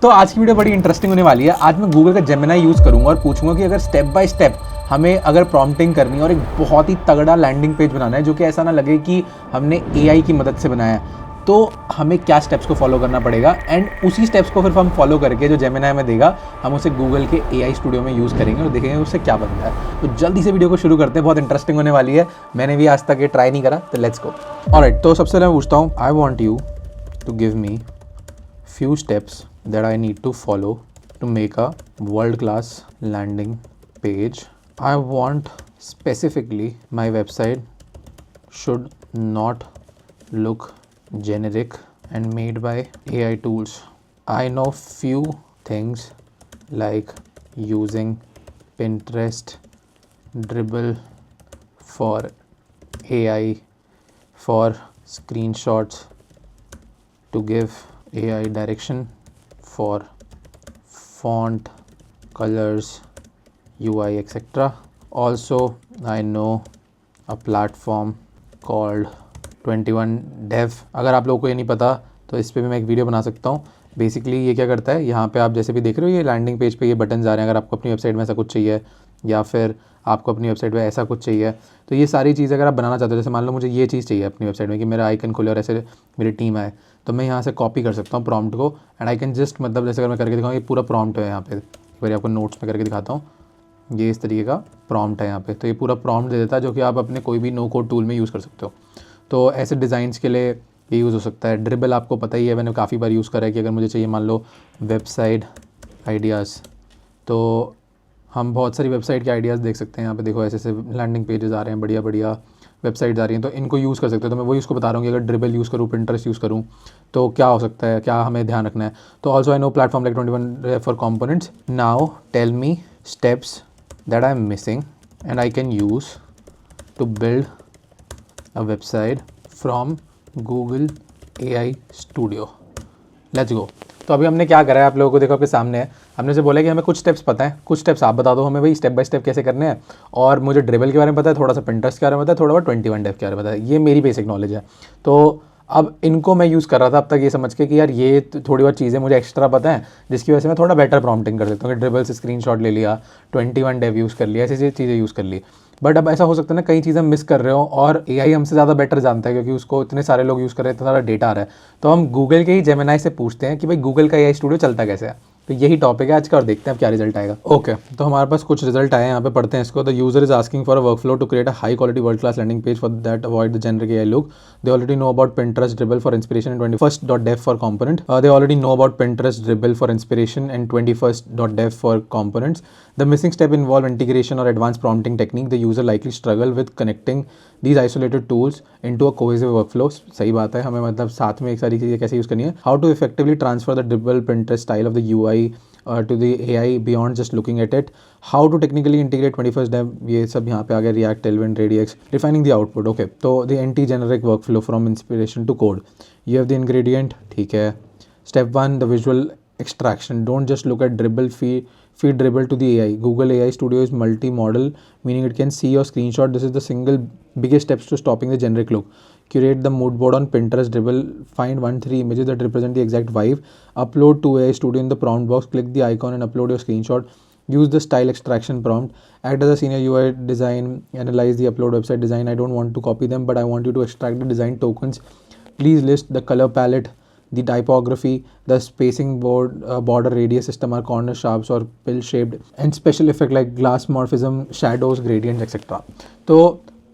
तो आज की वीडियो बड़ी इंटरेस्टिंग होने वाली है। आज मैं गूगल का जेमिनाई यूज़ करूंगा और पूछूंगा कि अगर स्टेप बाय स्टेप हमें अगर प्रॉम्प्टिंग करनी है और एक बहुत ही तगड़ा लैंडिंग पेज बनाना है जो कि ऐसा ना लगे कि हमने एआई की मदद से बनाया है, तो हमें क्या स्टेप्स को फॉलो करना पड़ेगा एंड उसी स्टेप्स को फिर हम फॉलो करके जो जेमिनाई में देगा हम उसे गूगल के एआई स्टूडियो में यूज़ करेंगे और देखेंगे उससे क्या बनता है। तो जल्दी से वीडियो को शुरू करते हैं, बहुत इंटरेस्टिंग होने वाली है। मैंने भी आज तक ये ट्राई नहीं करा, तो लेट्स गो। ऑलराइट, तो सबसे पहले मैं पूछता हूँ, I want you to give me few steps that I need to follow to make a world class landing page. I want specifically my website should not look generic and made by AI tools. I know few things like using Pinterest, Dribble for AI for screenshots to give AI direction for font, colors, UI, etc. Also, I know a platform called 21dev. अगर आप लोगों को ये नहीं पता तो इस पर भी मैं एक वीडियो बना सकता हूँ। बेसिकली ये क्या करता है, यहाँ पे आप जैसे भी देख रहे हो ये लैंडिंग पेज पे ये बटन आ रहे हैं। अगर आपको अपनी वेबसाइट में ऐसा कुछ चाहिए या फिर आपको अपनी वेबसाइट पे ऐसा कुछ चाहिए, तो ये सारी चीज़ अगर आप बनाना चाहते हो, जैसे मान लो मुझे ये चीज़ चाहिए अपनी वेबसाइट में कि मेरा आइकन खुले और ऐसे मेरी टीम आए, तो मैं यहाँ से कॉपी कर सकता हूँ प्रॉम्प्ट को एंड आई कैन जस्ट, मतलब जैसे अगर मैं करके दिखाऊँ, ये पूरा प्रॉम्प्ट है यहाँ पे, एक बार आपको नोट्स में करके दिखाता हूँ। ये इस तरीके का प्रॉम्प्ट है यहाँ पे, तो ये पूरा प्रॉम्प्ट दे देता है जो कि आप अपने कोई भी नो कोड टूल में यूज़ कर सकते हो। तो ऐसे डिज़ाइंस के लिए ये यूज़ हो सकता है। ड्रिबल आपको पता ही है, मैंने काफ़ी बार यूज़ करा है कि अगर मुझे चाहिए मान लो वेबसाइट आइडियाज़, तो हम बहुत सारी वेबसाइट के आइडियाज़ देख सकते हैं। यहाँ पे देखो ऐसे ऐसे लैंडिंग पेजेस आ रहे हैं, बढ़िया बढ़िया वेबसाइट्स आ रही हैं, तो इनको यूज़ कर सकते हो। तो मैं वही उसको बता रहा हूँ कि अगर ड्रिबल यूज़ करूँ, पिंटरेस्ट यूज़ करूँ तो क्या हो सकता है, क्या हमें ध्यान रखना है। तो also I know platform like 21 for components. Now tell me steps that I am missing and I can use to build a website from Google AI studio. Let's go. तो अभी हमने क्या करा है, आप लोगों को देखो आपके सामने है। हमने से बोला कि हमें कुछ स्टेप्स पता है, कुछ स्टेप्स आप बता दो हमें भाई स्टेप बाय स्टेप कैसे करने हैं। और मुझे ड्रिबल के बारे में पता है, थोड़ा सा पिंटरेस्ट के बारे में पता है, थोड़ा बहुत 21dev के बारे में पता है। ये मेरी बेसिक नॉलेज है। तो अब इनको मैं यूज़ कर रहा था अब तक ये समझ के कि यार ये थोड़ी बहुत चीज़ें मुझे एक्स्ट्रा पता है, जिसकी वजह से मैं थोड़ा बेटर प्रॉम्प्टिंग कर सकता हूँ कि ड्रिबल से स्क्रीनशॉट ले लिया, 21dev यूज़ कर लिया, ऐसी चीज़ें यूज़ कर ली। बट अब ऐसा हो सकता है ना कई चीज़ें मिस कर रहे हो और AI हमसे ज़्यादा बेटर जानता है क्योंकि उसको इतने सारे लोग यूज़ कर रहे हैं, इतना सारा डेटा आ रहा है। तो हम गूगल के ही जेमिनाई से पूछते हैं कि भाई गूगल का AI स्टूडियो चलता कैसे है। तो यही टॉपिक है आज का और देखते हैं अब क्या रिजल्ट आएगा। ओके, तो हमारे पास कुछ रिजल्ट आए हैं, यहाँ पे पढ़ते हैं इसको। The user is asking for a workflow to create a high quality world class landing page for that avoid the generic AI look. They already know about Pinterest Dribble for inspiration and 21st.dev for component. They already know about Pinterest Dribble for inspiration and 21st.dev for components. The missing step involve integration or advanced prompting technique. The user likely struggle with connecting these isolated tools into a cohesive workflow. सही बात है, हमें मतलब साथ में एक सारी चीज़ें कैसे यूज़ करनी है। How to effectively transfer the Dribble Pinterest style of the UI to the AI beyond just looking at it. How to technically integrate 21st dev, ये सब यहाँ पे आ गया। React, Tailwind, Radix, refining the output. Okay, तो the anti-generic workflow from inspiration to code. You have the ingredient, ठीक है। Step 1, the visual extraction. Don't just look at Dribble, feed Dribble to the AI. Google AI Studio is multi-modal, meaning it can see your screenshot. This is the single biggest steps to stopping the generic look. Curate the mood board on Pinterest Dribble. Find 1-3 images that represent the exact vibe. Upload to AI Studio in the prompt box. Click the icon and upload your screenshot. Use the style extraction prompt. Act as a senior UI design. Analyze the upload website design. I don't want to copy them, but I want you to extract the design tokens. Please list the color palette, the typography, the spacing border radius system are corner sharps or pill shaped, and special effect like glass morphism, shadows, gradients, etc. तो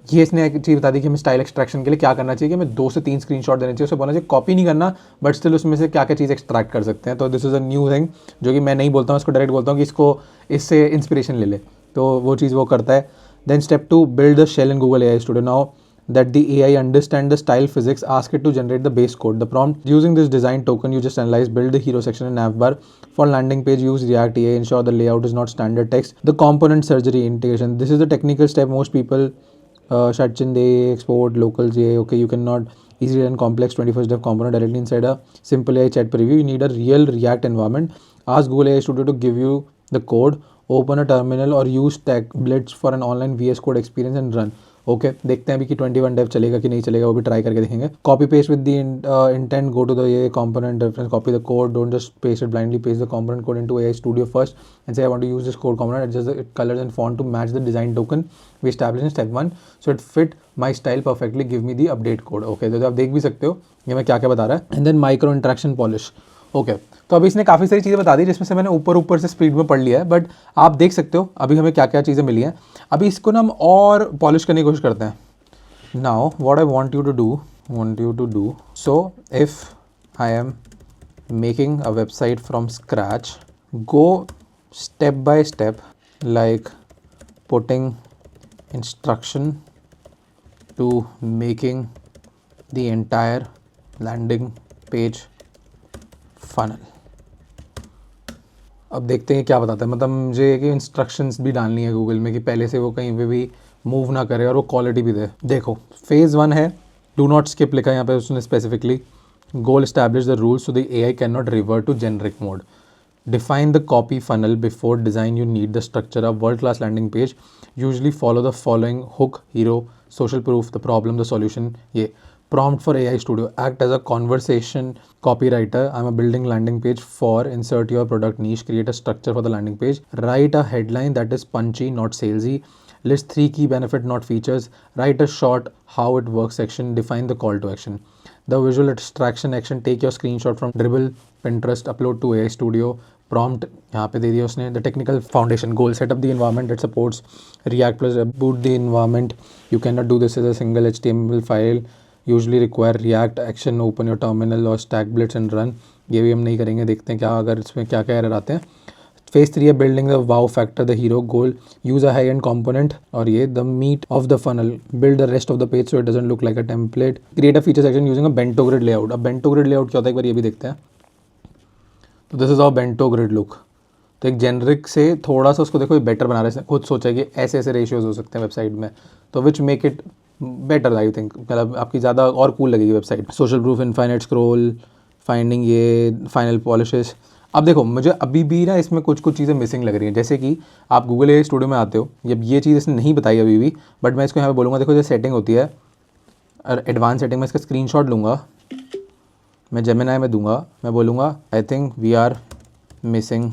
ये इसने एक चीज़ बता दी कि हमें style extraction के लिए क्या करना चाहिए कि हमें 2 से 3 स्क्रीनशॉट देने चाहिए। उसे बोलना चाहिए कॉपी नहीं करना, बट स्टिल उसमें से क्या क्या चीज़ एक्सट्रैक्ट कर सकते हैं। तो this is a new thing जो कि मैं नहीं बोलता हूँ, इसको डायरेक्ट बोलता हूँ कि इसको इससे इंस्पिरेशन ले ले, तो वो चीज़ वो करता है। Then step 2, build the shell in Google AI studio. Now that the AI understand the style physics, ask it to generate the base code. The prompt: using this design token you just analyzed, build the hero section in navbar. For landing page, use React AI, ensure the layout is not standard text. The component surgery integration. This is the technical step most people shut in, they export locals. Okay, you cannot easily run complex 21st dev component directly inside a simple AI chat preview. You need a real React environment. Ask Google AI Studio to give you the code. Open a terminal or use Tech Blitz for an online VS Code experience and run. Okay देखते हैं अभी कि 21 Dave चलेगा कि नहीं चलेगा, वो भी ट्राई करके देखेंगे। Copy paste with the intent, go to the ये component reference, copy the code, don't just paste it blindly, paste the component code into AI Studio first and say I want to use this code component, adjust the colors and font to match the design token we established in step 1 so it fit my style perfectly, give me the update code। Okay तो आप देख भी सकते हो ये मैं क्या क्या बता रहा है। And then micro interaction polish. Okay तो अभी इसने काफ़ी सारी चीज़ें बता दी जिसमें से मैंने ऊपर से स्पीड में पढ़ लिया है, बट आप देख सकते हो अभी हमें क्या क्या चीज़ें मिली हैं। अभी इसको ना हम और पॉलिश करने की कोशिश करते हैं। Now what I want you to do so if I am making a website from scratch, go step by step like putting instruction to making the entire landing page funnel। अब देखते हैं क्या बताता है, मतलब मुझे कि इंस्ट्रक्शंस भी डालनी है गूगल में कि पहले से वो कहीं पे भी मूव ना करे और वो क्वालिटी भी दे। देखो फेज़ 1 है, डू नॉट स्किप लिखा है यहाँ पे उसने specifically. Goal establish the rules so the AI can not revert too generic mode. Define the copy funnel before design. You need the structure of world-class landing page. Usually follow the following: hook, hero, social proof, the problem, the solution. ये prompt for AI Studio. Act as a conversation copywriter. I'm a building landing page for insert your product niche. Create a structure for the landing page. Write a headline that is punchy, not salesy. List 3 key benefit, not features. Write a short how it works section. Define the call to action. The visual extraction action, take your screenshot from Dribble, Pinterest, upload to AI Studio. Prompt यहाँ पे दे दिया उसने। The technical foundation goal, set up the environment that supports React plus boot the environment. You cannot do this as a single HTML file. Usually require React action, open your terminal or stack blitz and run। ये भी हम नहीं करेंगे, देखते हैं क्या अगर इसमें क्या क्या एरर आते हैं। Phase 3 है building the wow factor, the hero goal, use a high end component और ये the meat of the funnel, build the rest of the page so it doesn't look like a template, create a feature section using a bento grid layout। अब bento grid layout क्या होता है एक बार ये भी देखते हैं। तो this is our bento grid look. तो एक जेनरिक से थोड़ा सा उसको देखो ये बेटर बना रहे हैं, खुद सोचा कि ऐसे ऐसे रेशियोज हो सकते हैं वेबसाइट में, तो which make it better I think, मतलब आपकी ज़्यादा और कूल लगेगी website. Social proof, infinite scroll, finding, ये फाइनल पॉलिशेस। अब देखो मुझे अभी भी ना इसमें कुछ कुछ चीज़ें मिसिंग लग रही हैं, जैसे कि आप गूगल AI स्टूडियो में आते हो, जब ये चीज़ इसने नहीं बताई अभी भी, बट मैं इसको यहाँ पे बोलूँगा। देखो जो सेटिंग होती है एडवांस सेटिंग में, इसका स्क्रीनशॉट लूँगा मैं, जेमिनाई में दूंगा, मैं बोलूँगा I think we are missing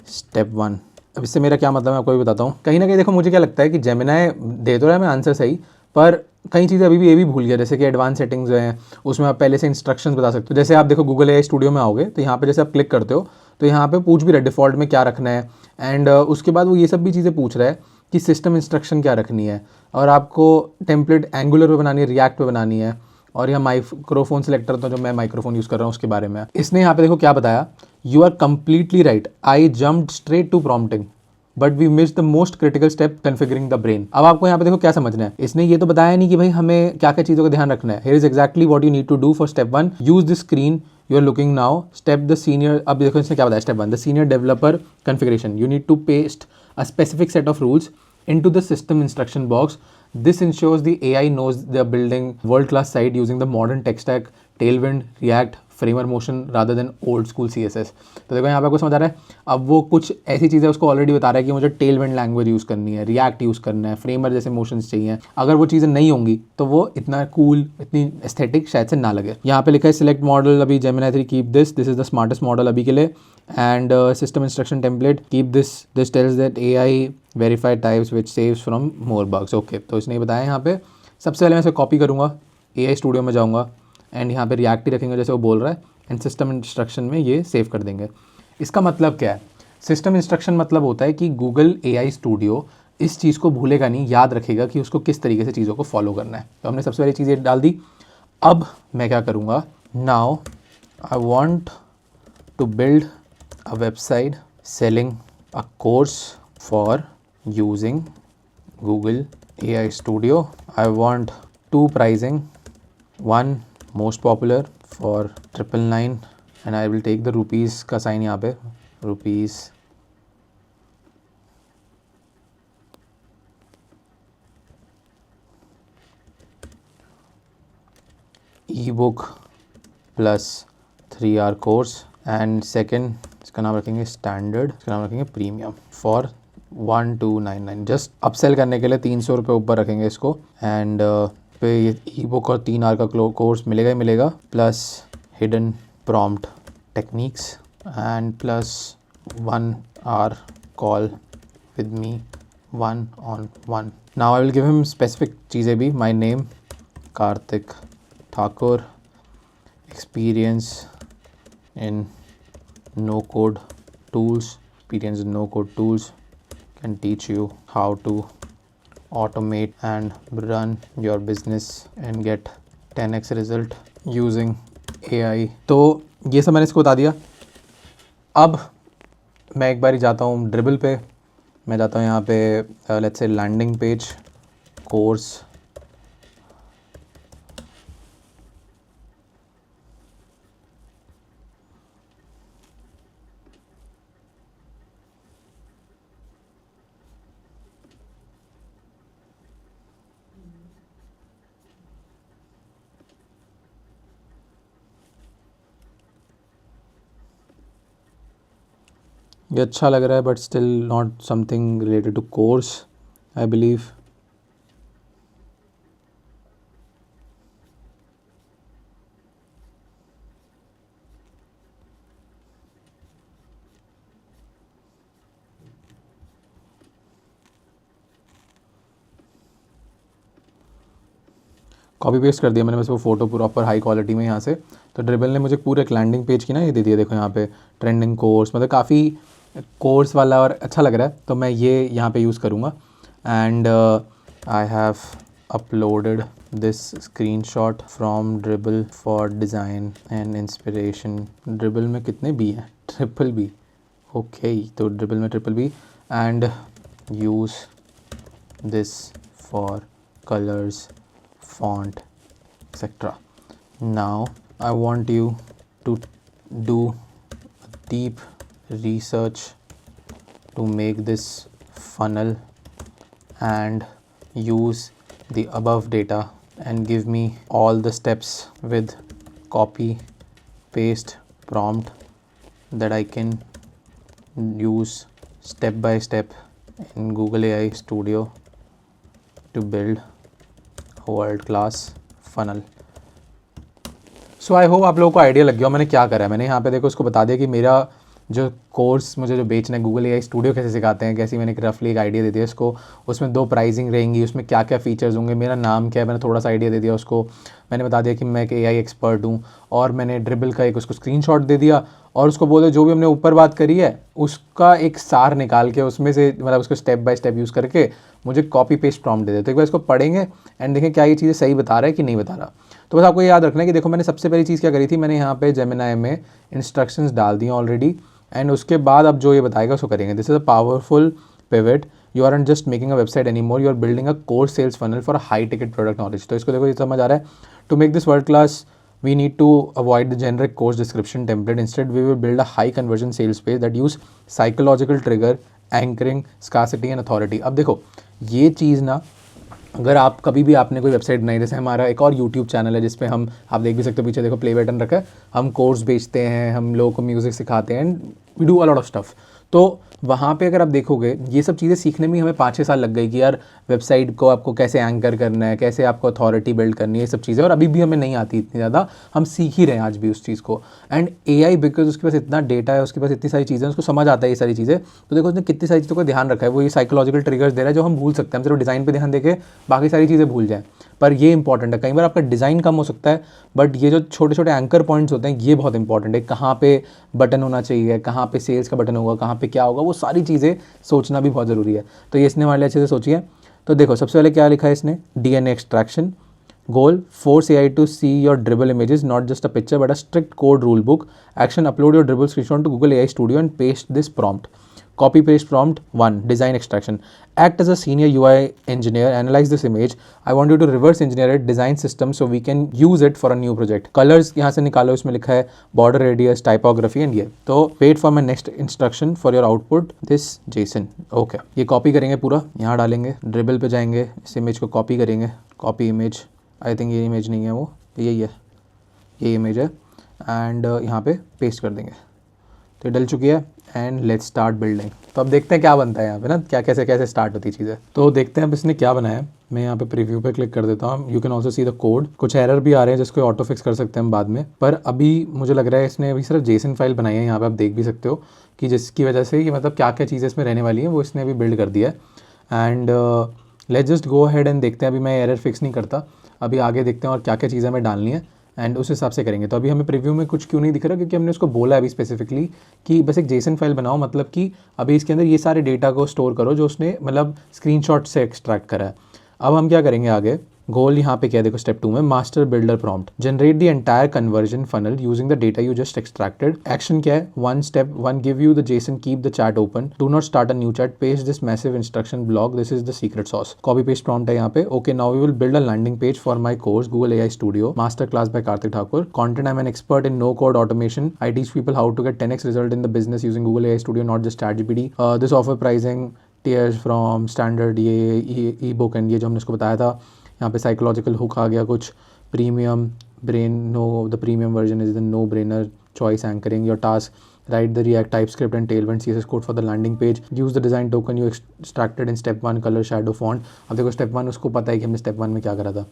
step 1। अब इससे मेरा क्या मतलब है आपको भी बताता हूँ। कहीं ना कहीं देखो मुझे क्या लगता है कि जेमिनाई दे तो रहा है मैं आंसर सही, पर कई चीज़ें अभी भी ये भी भूल गया, जैसे कि एडवांस सेटिंग्स हैं उसमें आप पहले से इंस्ट्रक्शंस बता सकते हो। जैसे आप देखो गूगल AI स्टूडियो में आओगे तो यहाँ पे जैसे आप क्लिक करते हो तो यहाँ पे पूछ भी रहा है डिफ़ॉल्ट में क्या रखना है, एंड उसके बाद वो ये सब भी चीज़ें पूछ रहा है कि सिस्टम इंस्ट्रक्शन क्या रखनी है, और आपको टेम्पलेट एंगुलर पे बनानी है, रिएक्ट पे बनानी है, और यहाँ माइक्रोफोन सिलेक्टर तो जो मैं माइक्रोफोन यूज़ कर रहा हूँ उसके बारे में। इसने यहाँ पे देखो क्या बताया, you are completely right, I jumped straight to prompting but we miss the most critical step, configuring the brain. अब आपको यहाँ पे देखो क्या समझना है, इसने ये तो बताया नहीं कि भाई हमें क्या क्या चीज़ों का ध्यान रखना है। Here is exactly what you need to do for step 1, use the screen you are looking now, step the senior. अब देखो इसने क्या बताया, step 1 the senior developer configuration, you need to paste a specific set of rules into the system instruction box. This ensures the AI knows they're building world-class site using the modern tech stack, Tailwind, React, Framer Motion rather than old school CSS। तो देखो यहाँ पे आपको समझ आ रहा है, अब वो कुछ ऐसी चीज़ें उसको ऑलरेडी बता रहा है कि मुझे Tailwind लैंग्वेज यूज़ करनी है, React यूज़ करना है, Framer जैसे मोशंस चाहिए। अगर वो चीज़ें नहीं होंगी तो वो इतना कूल, इतनी एस्थेटिक शायद से ना लगे। यहाँ पे लिखा है सिलेक्ट मॉडल, अभी Gemini 3 keep this is the smartest model अभी के लिए, and system instruction template keep this tells that AI verify types which saves from more bugs। Okay तो इसने बताया यहाँ पे सबसे पहले मैं इसे कॉपी करूँगा, AI स्टूडियो में जाऊँगा एंड यहाँ पे रिएक्ट ही रखेंगे जैसे वो बोल रहा है, एंड सिस्टम इंस्ट्रक्शन में ये सेव कर देंगे। इसका मतलब क्या है, सिस्टम इंस्ट्रक्शन मतलब होता है कि गूगल AI स्टूडियो इस चीज़ को भूलेगा नहीं, याद रखेगा कि उसको किस तरीके से चीज़ों को फॉलो करना है। तो हमने सबसे पहले चीज़ें डाल दी। अब मैं क्या करूँगा, now I want to build a website selling a course for using Google AI Studio। I want 2 pricing, one most popular for 999 and I will take the rupees का साइन यहाँ पे, rupees ebook plus 3 hour course, and second इसका नाम रखेंगे standard, इसका नाम रखेंगे premium for 1299 just upsell करने के लिए 300 रुपये ऊपर रखेंगे इसको। एंड पे ये ई बुक और 3 आवर का कोर्स मिलेगा ही मिलेगा, plus hidden prompt techniques and plus 1 hour call with me 1-on-1। Now I will give him specific चीज़ें भी, my name Kartik Thakur, experience in no code tools, can teach you how to automate and run your business and get 10x result using AI। तो ये सब मैंने इसको बता दिया। अब मैं एक बार ही जाता हूँ ड्रिबल पे, मैं जाता हूँ यहाँ पे let's say landing page course. ये अच्छा लग रहा है but still not something related to course I believe. Copy paste कर दिया मैंने बस वो फ़ोटो प्रॉपर हाई क्वालिटी में यहाँ से। तो ड्रिबल ने मुझे पूरे एक लैंडिंग पेज की ना ये दे दिया, देखो यहाँ पे ट्रेंडिंग कोर्स, मतलब काफ़ी कोर्स वाला और अच्छा लग रहा है। तो मैं ये यहाँ पे यूज़ करूँगा। And I have uploaded this screenshot from Dribbble for design and inspiration. Dribbble में कितने बी हैं? Triple B. ओके, तो ड्रिबल में triple B. And use this for colours, font, etc. Now I want you to do deep research to make this funnel and use the above data and give me all the steps with copy paste prompt that I can use step by step in Google AI Studio to build world class funnel. So I hope आप लोगों को idea लग गया मैंने क्या करा है। मैंने यहाँ पे देखो उसको बता दिया कि मेरा जो कोर्स मुझे जो बेचना है, गूगल एआई स्टूडियो कैसे सिखाते हैं, कैसे मैंने एक रफली एक आइडिया दे दिया उसको। उसमें 2 प्राइसिंग रहेंगी, उसमें क्या क्या फीचर्स होंगे, मेरा नाम क्या है, मैंने थोड़ा सा आइडिया दे दिया उसको। मैंने बता दिया कि मैं एक एआई एक्सपर्ट हूँ, और मैंने ड्रिबल का एक उसको स्क्रीनशॉट दे दिया, और उसको बोले जो भी हमने ऊपर बात करी है उसका एक सार निकाल के उसमें से, मतलब उसको स्टेप बाय स्टेप यूज़ करके मुझे कॉपी पेस्ट प्रॉम्प्ट दे दे। तो एक बार इसको पढ़ेंगे एंड देखें क्या ये चीज़ें सही बता रहा है कि नहीं बता रहा। तो बस आपको ये याद रखना है कि देखो मैंने सबसे पहली चीज़ क्या करी थी, मैंने यहाँ पे जेमिनाई में इंस्ट्रक्शंस डाल दी ऑलरेडी, एंड उसके बाद अब जो ये बताएगा उसको करेंगे। This is a powerful pivot, you are just making a website any more, you are building a course sales funnel for high ticket product knowledge. तो इसको देखो ये समझ आ रहा है। To make this world class we need to avoid the generic course description template. Instead, we will build a high conversion sales page that use psychological trigger, anchoring, scarcity and authority. अब देखो ये चीज़ ना, अगर आप कभी भी आपने कोई वेबसाइट बनाई, जैसे हमारा एक और यूट्यूब चैनल है जिस पे हम, आप देख भी सकते हो पीछे देखो प्ले बटन रखा है, हम कोर्स बेचते हैं, हम लोगों को म्यूज़िक सिखाते हैं and we do a lot of stuff. तो वहाँ पे अगर आप देखोगे ये सब चीज़ें सीखने में हमें 5-6 साल लग गई कि यार वेबसाइट को आपको कैसे एंकर करना है, कैसे आपको अथॉरिटी बिल्ड करनी है, ये सब चीज़ें, और अभी भी हमें नहीं आती इतनी ज़्यादा, हम सीख ही रहे हैं आज भी उस चीज़ को। एंड एआई बिकॉज उसके पास इतना डेटा है, उसके पास इतनी सारी चीज़ें, उसको समझ आता है ये सारी चीज़ें। तो देखो उसने कितनी सारी चीज़ों का ध्यान रखा है, वो ये साइकोलॉजिकल ट्रिगर्स दे रहा है जो हम भूल सकते हैं। हम सिर्फ डिज़ाइन पर ध्यान देके बाकी सारी चीज़ें भूल जाएँ, पर ये इंपॉर्टेंट है। कई बार आपका डिज़ाइन कम हो सकता है बट ये जो छोटे छोटे एंकर पॉइंट्स होते हैं ये बहुत इंपॉर्टेंट है। कहाँ पे बटन होना चाहिए, कहाँ पे सेल्स का बटन होगा, कहाँ पे क्या होगा, वो सारी चीज़ें सोचना भी बहुत ज़रूरी है। तो ये इसने हमारे लिए अच्छे से सोची है। तो देखो सबसे पहले क्या लिखा है इसने, DNA extraction goal, force AI to see your dribble images, not just a picture but a strict code rule book. Action, upload your dribble screenshot to Google AI Studio and paste this prompt. Copy paste prompt 1, design extraction. Act as a senior UI engineer, analyze this image. I want you to reverse engineer it, design system so we can use it for a new project. Colors यहाँ से निकालो, इसमें लिखा है border radius, typography and ये। तो wait for my next instruction for your output, this JSON. Okay, ये copy करेंगे पूरा, यहाँ डालेंगे, dribble पे जाएंगे, इस image को copy करेंगे, copy image, आई थिंक ये इमेज नहीं है, वो यही है, ये इमेज है, एंड यहाँ पे पेस्ट कर देंगे। तो डल चुकी है एंड लेट्स स्टार्ट बिल्डिंग। तो अब देखते हैं क्या बनता है यहाँ पे ना, क्या कैसे कैसे स्टार्ट होती चीज़ें। तो देखते हैं अब इसने क्या बनाया है। मैं यहाँ पे प्रीव्यू पे क्लिक कर देता हूँ। You can also see the code. कुछ एरर भी आ रहे हैं जिसको ऑटो फिक्स कर सकते हैं हम बाद में, पर अभी मुझे लग रहा है इसने अभी सिर्फ जेसन फाइल बनाई है। यहाँ पे आप देख भी सकते हो कि जिसकी वजह से कि मतलब क्या क्या चीज़ें इसमें रहने वाली हैं वो इसने अभी बिल्ड कर दिया है। And let's just go ahead and देखते हैं। अभी मैं एरर फिक्स नहीं करता, अभी आगे देखते हैं और क्या क्या चीज़ें हमें डालनी है एंड उस हिसाब से करेंगे। तो अभी हमें प्रीव्यू में कुछ क्यों नहीं दिख रहा, क्योंकि हमने उसको बोला है अभी स्पेसिफिकली कि बस एक जेसन फाइल बनाओ, मतलब कि अभी इसके अंदर ये सारे डेटा को स्टोर करो जो उसने मतलब स्क्रीनशॉट से एक्सट्रैक्ट करा है। अब हम क्या करेंगे आगे, गोल यहाँ पे क्या है देखो, स्टेप 2 में master builder prompt, generate the entire conversion funnel using the data you just extracted. Action क्या है, 1 step 1 give you the JSON, keep the chat open, do not start a new chat, paste this massive instruction block, this is the secret sauce. Copy paste prompt है यहाँ पे। Okay now we will build a landing page for my course Google AI studio master class bye Kartik Thakur. Content, I am an expert in no code automation, I teach people how to get 10x result in the business using Google AI studio, not just ChatGPT। This offer pricing tiers from standard, ये e book and ये जो हमने उसको बताया था। यहाँ पे psychological hook आ गया कुछ, premium brain, no the premium version is the no brainer choice anchoring your task, write the React TypeScript and Tailwind CSS code for the landing page, use the design token you extracted in step 1 colour shadow font. अब देखो step 1 उसको पता है कि हमने step 1 में क्या करा था।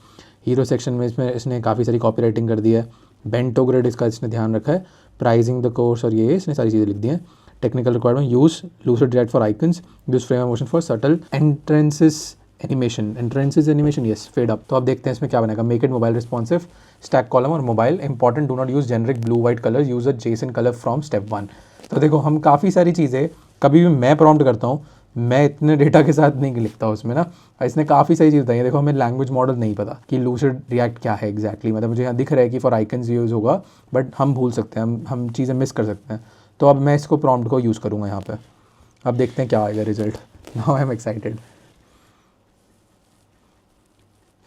हीरो सेक्शन में इसने काफ़ी सारी कॉपी राइटिंग कर दी है। बेंटो ग्रिड इसका इसने ध्यान रखा है। प्राइसिंग द कोर्स और ये इसने सारी चीज़ें लिख दी हैं। Technical requirement, use Lucide React for icons, use frame motion for subtle entrances animation, yes fade up. तो अब देखते हैं इसमें क्या बनेगा। Make it mobile responsive, stack column और mobile important, do not use generic blue white colour, use a chosen colour from step 1। तो देखो हम काफ़ी सारी चीज़ें कभी भी मैं प्रॉम्प्ट करता हूँ, मैं इतने डेटा के साथ नहीं लिखता उसमें ना। इसने काफ़ी सारी चीज़ बताई है। देखो हमें लैंग्वेज मॉडल नहीं पता कि लूसिड रिएक्ट क्या है एग्जैक्टली, मतलब मुझे यहाँ दिख रहा है कि फॉर आइकन्स यूज़ होगा, बट हम भूल सकते हैं, हम चीज़ें मिस कर सकते हैं। तो अब मैं इसको प्रॉम्प्ट को यूज़ करूँगा यहाँ पे। अब देखते हैं क्या आएगा result. Now I am excited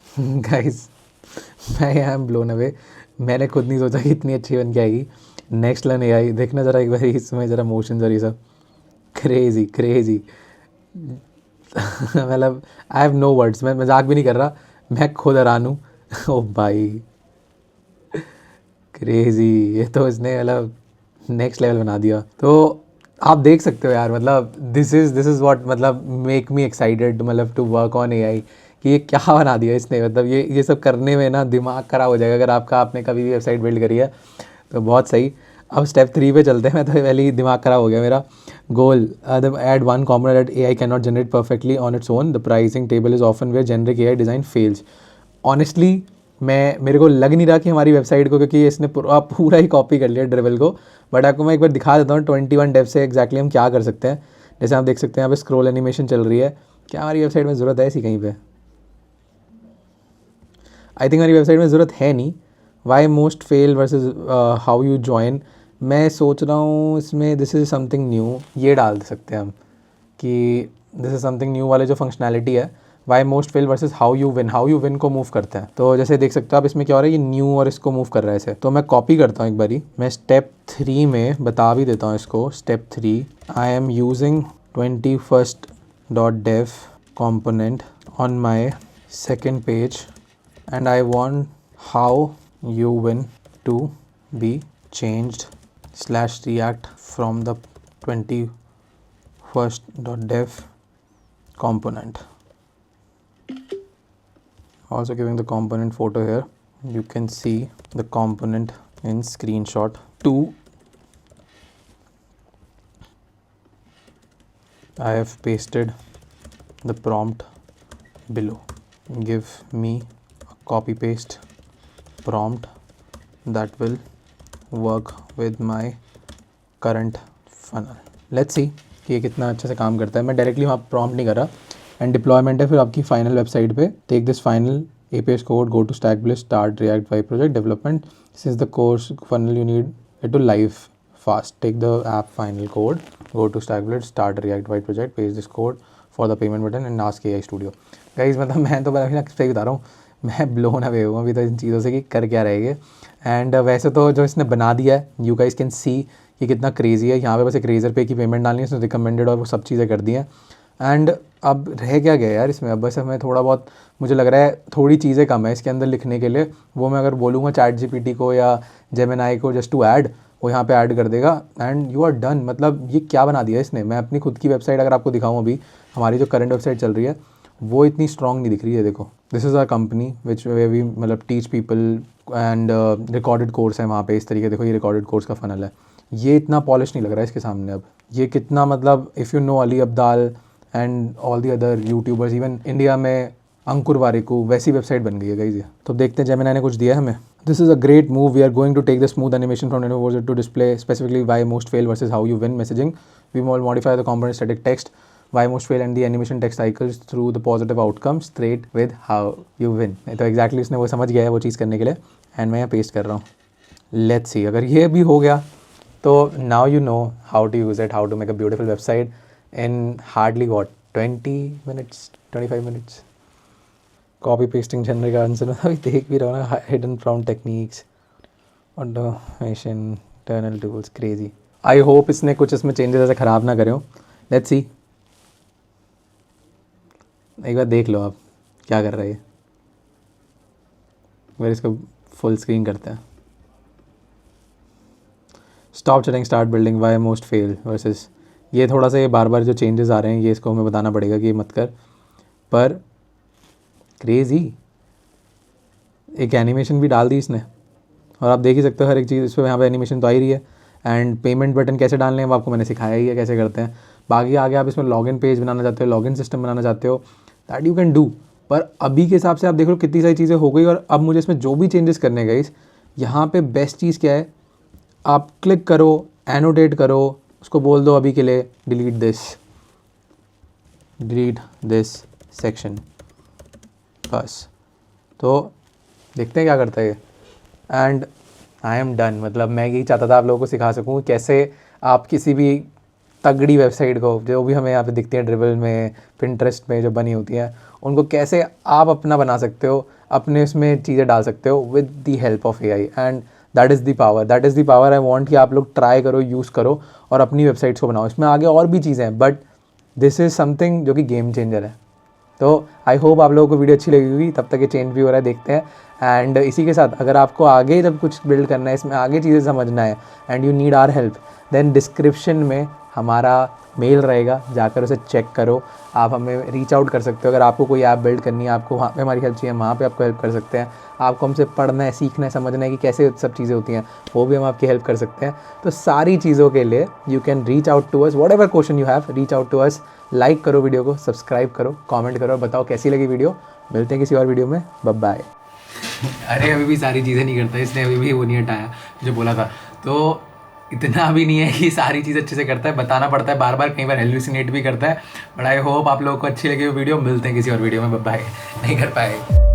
guys, मैं एम ब्लोन अवे। मैंने खुद नहीं सोचा कि इतनी अच्छी बन के आएगी। नेक्स्ट लर्न एआई, देखना ज़रा एक बार इसमें ज़रा मोशन और ये सब, क्रेजी मतलब आई हैव नो वर्ड्स। मैं मजाक भी नहीं कर रहा, मैं खुद हैरान हूँ। ओ भाई क्रेजी, ये तो इसने मतलब नेक्स्ट लेवल बना दिया। तो आप देख सकते हो यार, मतलब दिस इज़ व्हाट मतलब मेक मी एक्साइटेड, मतलब टू वर्क ऑन एआई, कि ये क्या बना दिया इसने। मतलब ये सब करने में ना दिमाग ख़राब हो जाएगा अगर आपने कभी भी वेबसाइट बिल्ड करी है तो। बहुत सही। अब स्टेप 3 पे चलते हैं। मैं तो पहले ही दिमाग ख़राब हो गया मेरा। Goal, add 1 component that AI can not generate perfectly on its own, the pricing table is often where generic AI design fails. Honestly मेरे को लग नहीं रहा कि हमारी वेबसाइट को, क्योंकि इसने पूरा ही कॉपी कर लिया ड्रिबल को। बट आपको मैं एक बार दिखा देता हूँ 21 डेव से एग्जैक्टली हम क्या कर सकते हैं। जैसे आप देख सकते हैं यहाँ पे स्क्रॉल एनिमेशन चल रही है। क्या हमारी वेबसाइट में ज़रूरत है ऐसी कहीं पे? आई थिंक हमारी वेबसाइट में ज़रूरत है नहीं। Y most fail versus how you join, मैं सोच रहा हूँ इसमें दिस इज़ समथिंग न्यू, ये डाल सकते हैं हम कि दिस इज़ समथिंग न्यू वाले जो फंक्शनैलिटी है। Y most fail versus how you win को मूव करते हैं। तो जैसे देख सकते हो आप इसमें क्या हो रहा है, ये न्यू और इसको मूव कर रहा है ऐसे। तो मैं कॉपी करता हूँ एक बारी, मैं स्टेप 3 में बता भी देता हूँ इसको। Step 3, I am using 21st.dev component on my second page and I want how you win to be changed /react from the 21st.dev component. Also giving the component photo here. You can see the component in screenshot 2. I have pasted the prompt below. Give me a copy paste prompt that will work with my current funnel. Let's see कि ये कितना अच्छे से काम करता है। मैं directly वहाँ प्रॉम्प्ट नहीं कर रहा। एंड डिप्लॉयमेंट है फिर आपकी फाइनल वेबसाइट पे। Take this final APS code, go to Stackbliss, start React by project development. Since the course funnel you need it to live fast. Take the app final code, go to Stackbliss, start React by project, paste this code for the payment button and ask AI Studio. Guys मतलब मैं तो सही बता रहा हूँ, मैं blown away हूँ अभी तो इन चीज़ों से कि कर क्या रहेंगे। एंड वैसे तो जो इसने बना दिया है, यू गाइस कैन सी कि कितना क्रेजी है। यहाँ पे बस एक रेजर पे की पेमेंट डालनी है, उसने रिकमेंडेड और वो सब चीज़ें कर दी हैं। एंड अब रह क्या गया यार इसमें, अब बस हमें थोड़ा बहुत, मुझे लग रहा है थोड़ी चीज़ें कम है इसके अंदर लिखने के लिए। वो मैं अगर बोलूँगा ChatGPT को या जेमिनाई को जस्ट टू ऐड, वो यहाँ पे ऐड कर देगा एंड यू आर डन। मतलब ये क्या बना दिया इसने। मैं अपनी खुद की वेबसाइट अगर आपको दिखाऊँ, अभी हमारी जो करंट वेबसाइट चल रही है वो इतनी स्ट्रॉन्ग नहीं दिख रही है। देखो, this is our company which we मतलब teach people and recorded course है वहाँ पे इस तरीके। देखो ये रिकॉर्डेड कोर्स का फनल है, ये इतना पॉलिश नहीं लग रहा है इसके सामने। अब ये कितना मतलब if you know Ali Abdaal and all the other YouTubers, even India में अंकुर वारिकू, वैसी वेबसाइट बन गई है गाइस ये। तो देखते हैं जेमिनी ने कुछ दिया है हमें। This is a great move, we are going to take the smooth animation from network to display specifically why most fail versus how you win messaging. We will modify the component static text why most fail and the animation text cycles through the positive outcomes straight with how you win. तो exactly उसने वो समझ गया है वो चीज़ करने के लिए, एंड मैं यहाँ पेस्ट कर रहा हूँ। लेट्स सी, अगर ये भी हो गया तो now you know how to use it, how to make a beautiful website in hardly what 20 minutes 25 minutes. Copy pasting general का आंसर अभी देख भी रहा हूँ ना, hidden prompt techniques, automation, internal tools, crazy. I hope इसने कुछ इसमें चेंजेस ऐसे ख़राब ना करे हो। लेट्स सी, एक बार देख लो आप क्या कर रहा है। अगर इसको फुल स्क्रीन करते हैं, stop chatting start building Y most fail versus, ये थोड़ा सा ये बार बार जो चेंजेस आ रहे हैं ये इसको हमें बताना पड़ेगा कि ये मत कर। पर क्रेज़ी एक एनिमेशन भी डाल दी इसने, और आप देख ही सकते हो हर एक चीज़ इस पर यहाँ पे एनिमेशन तो आ ही रही है। एंड पेमेंट बटन कैसे डालने हैं वो आपको मैंने सिखाया ही है कैसे करते हैं। बाकी आगे आप इसमें लॉगिन पेज बनाना चाहते हो, लॉगिन सिस्टम बनाना चाहते हो, दैट यू कैन डू। पर अभी के हिसाब से आप देख लो कितनी सारी चीज़ें हो गई, और अब मुझे इसमें जो भी चेंजेस करने गए, यहाँ पे बेस्ट चीज़ क्या है, आप क्लिक करो, एनोटेट करो, उसको बोल दो अभी के लिए डिलीट दिस सेक्शन, बस। तो देखते हैं क्या करता है ये, एंड आई एम डन। मतलब मैं यही चाहता था आप लोगों को सिखा सकूँ कैसे आप किसी भी तगड़ी वेबसाइट को, जो भी हमें यहाँ पे दिखती है ड्रिबल में, पिंटरेस्ट में जो बनी होती हैं, उनको कैसे आप अपना बना सकते हो, अपने उसमें चीज़ें डाल सकते हो with the help of AI। And that is the power I want कि आप लोग ट्राई करो, यूज़ करो और अपनी वेबसाइट्स को बनाओ। इसमें आगे और भी चीज़ें हैं, बट दिस इज़ समथिंग जो कि गेम चेंजर है। तो आई होप आप लोगों को वीडियो अच्छी लगी होगी। तब तक ये चेंज भी हो रहा है, देखते हैं। एंड इसी के साथ अगर आपको आगे जब कुछ बिल्ड करना है, इसमें आगे चीज़ें समझना है and you need our help, then description में हमारा मेल रहेगा, जाकर उसे चेक करो। आप हमें रीच आउट कर सकते हो अगर आपको कोई ऐप बिल्ड करनी है, आपको वहाँ पे हमारी हेल्प चाहिए, वहाँ पे आपको हेल्प कर सकते हैं। आपको हमसे पढ़ना है, सीखना है, समझना है कि कैसे सब चीज़ें होती हैं, वो भी हम आपकी हेल्प कर सकते हैं। तो सारी चीज़ों के लिए you can reach out to us, whatever question you have, reach out to us. Like करो वीडियो को, सब्सक्राइब करो, कमेंट करो और बताओ कैसी लगी वीडियो। मिलते हैं किसी और वीडियो में, बाय बाय। अरे अभी भी सारी चीज़ें नहीं करता, इसने अभी भी वो नहीं हटाया जो बोला था। तो इतना भी नहीं है कि सारी चीज़ अच्छे से करता है, बताना पड़ता है बार बार, कई बार हेलुसिनेट भी करता है। बट आई होप आप लोगों को अच्छी लगी वो वीडियो। मिलते हैं किसी और वीडियो में, बाय बाय। नहीं कर पाए।